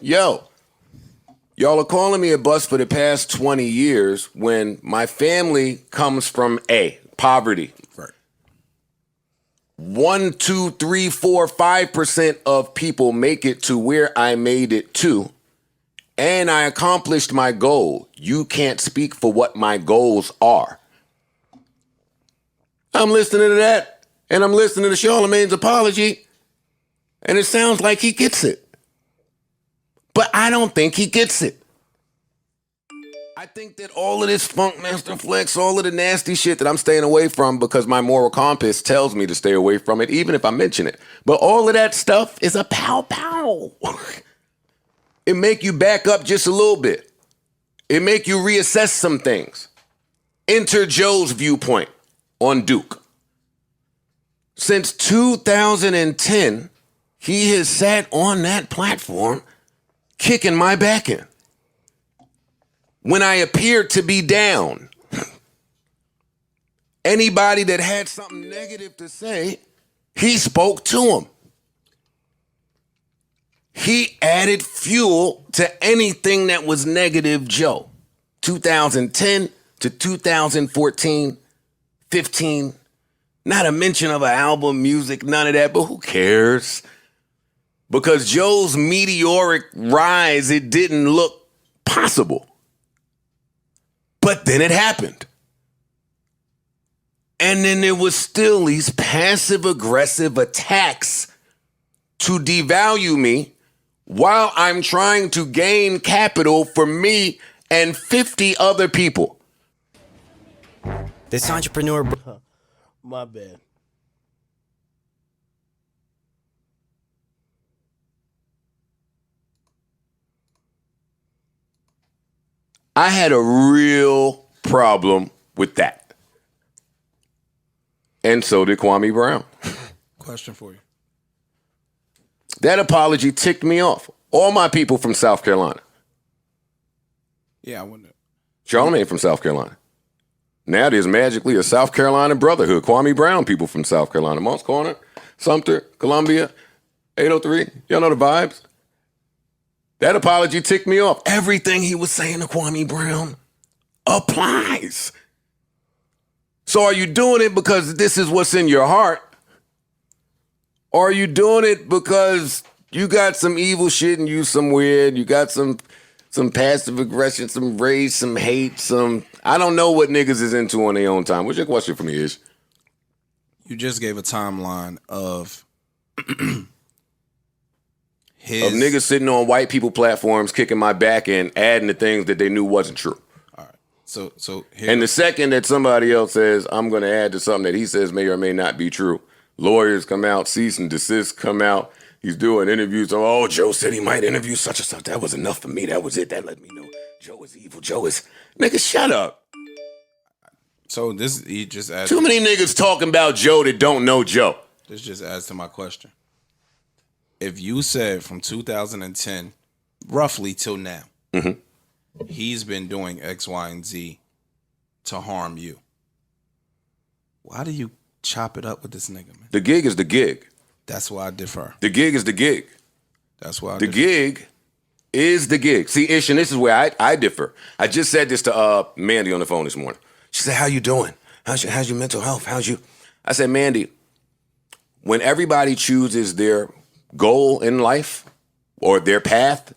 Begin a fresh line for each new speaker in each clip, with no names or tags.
Yo, y'all are calling me a bust for the past 20 years when my family comes from poverty.
Right.
1, 2, 3, 4, 5% of people make it to where I made it to, and I accomplished my goal. You can't speak for what my goals are. I'm listening to that, and I'm listening to Charlemagne's apology, and it sounds like he gets it. But I don't think he gets it. I think that all of this funk master flex, all of the nasty shit that I'm staying away from because my moral compass tells me to stay away from it, even if I mention it. But all of that stuff is a pow. It make you back up just a little bit. It make you reassess some things. Enter Joe's viewpoint on Duke. Since 2010, he has sat on that platform kicking my back in. When I appeared to be down, anybody that had something negative to say, he spoke to them. He added fuel to anything that was negative Joe. 2010 to 2014, 15, not a mention of an album, music, none of that, but who cares? Because Joe's meteoric rise, it didn't look possible. But then it happened. And then there was still these passive-aggressive attacks to devalue me while I'm trying to gain capital for me and 50 other people.
This entrepreneur...
My bad.
I had a real problem with that. And so did Kwame Brown.
Question for you.
That apology ticked me off. All my people from South Carolina.
Yeah, I wouldn't.
Charlemagne from South Carolina. Now there's magically a South Carolina brotherhood. Kwame Brown people from South Carolina. Moncks Corner, Sumter, Columbia, 803. Y'all know the vibes. That apology ticked me off. Everything he was saying to Kwame Brown applies. So are you doing it because this is what's in your heart? Or are you doing it because you got some evil shit in you somewhere, you got some passive aggression, some rage, some hate, I don't know what niggas is into on their own time. What's your question for me, Ish?
You just gave a timeline of
Of niggas sitting on white people platforms, kicking my back and adding the things that they knew wasn't true.
All right. So
and the second that somebody else says, I'm going to add to something that he says may or may not be true, lawyers come out, cease and desist come out. He's doing interviews. Oh, Joe said he might interview such and such. That was enough for me. That was it. That let me know Joe is evil. Joe is... Nigga, shut up.
So he just adds...
Too many niggas talking about Joe that don't know Joe.
This just adds to my question. If you said from 2010, roughly till now, he's been doing X, Y, and Z to harm you, why do you chop it up with this nigga, man?
The gig is the gig.
That's why I differ.
The gig is the gig.
That's why I
the
differ.
gig is the gig. See, Ish, and this is where I differ. I just said this to Mandy on the phone this morning. She said, how you doing? How's your mental health? I said, Mandy, when everybody chooses their goal in life or their path,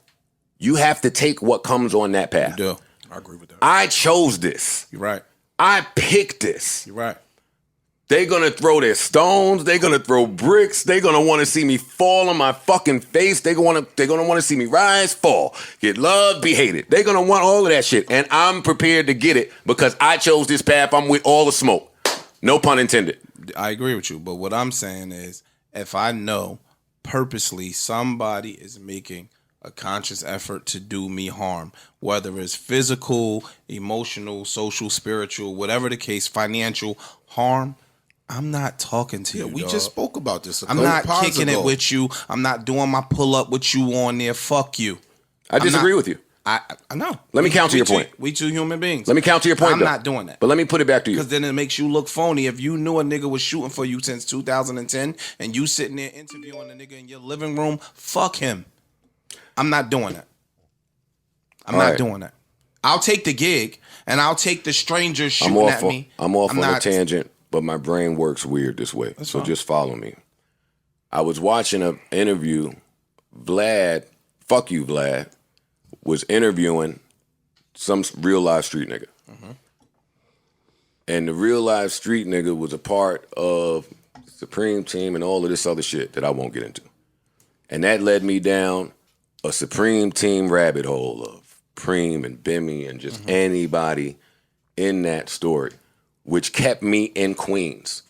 you have to take what comes on that path.
You do. I agree with that.
I chose this.
You're right.
I picked this.
You're right.
They're going to throw their stones. They're going to throw bricks. They're going to want to see me fall on my fucking face. They're going to want to see me rise, fall, get loved, be hated. They're going to want all of that shit. And I'm prepared to get it because I chose this path. I'm with all the smoke. No pun intended.
I agree with you. But what I'm saying is if I know purposely somebody is making a conscious effort to do me harm, whether it's physical, emotional, social, spiritual, whatever the case, financial harm, I'm not talking to you.
We
dog.
just spoke about this.
I'm not kicking it with you. I'm not doing my pull up with you on there. Fuck you.
I disagree with you.
I know.
Let me counter your point.
We two human beings.
Let me counter your point.
I'm not doing that.
But let me put it back to you.
Because then it makes you look phony. If you knew a nigga was shooting for you since 2010 and you sitting there interviewing a nigga in your living room, fuck him. I'm not doing that. I'm
All
not
right.
doing that. I'll take the gig and I'll take the strangers shooting
I'm
at me.
I'm off on a
not-
tangent, but my brain works weird this way. So
fine.
just follow me. I was watching an interview. Vlad, fuck you, Vlad, was interviewing some real live street nigga. And the real live street nigga was a part of Supreme Team and all of this other shit that I won't get into. And that led me down a Supreme Team rabbit hole of Preem and Bimmy and just anybody in that story, which kept me in Queens.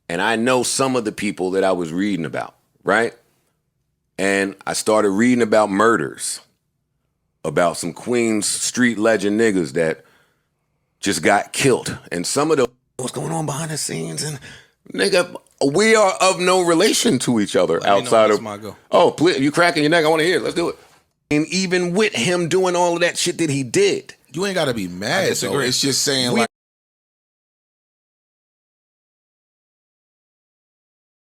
And I know some of the people that I was reading about, right? And I started reading about murders, about some Queens street legend niggas that just got killed. And some of the what's going on behind the scenes, and nigga, we are of no relation to each other outside of. Oh, please, you cracking your neck? I want to hear it. Let's do it. And even with him doing all of that shit that he did,
You ain't got to be mad.
disagree.
Though. It's just saying
we
like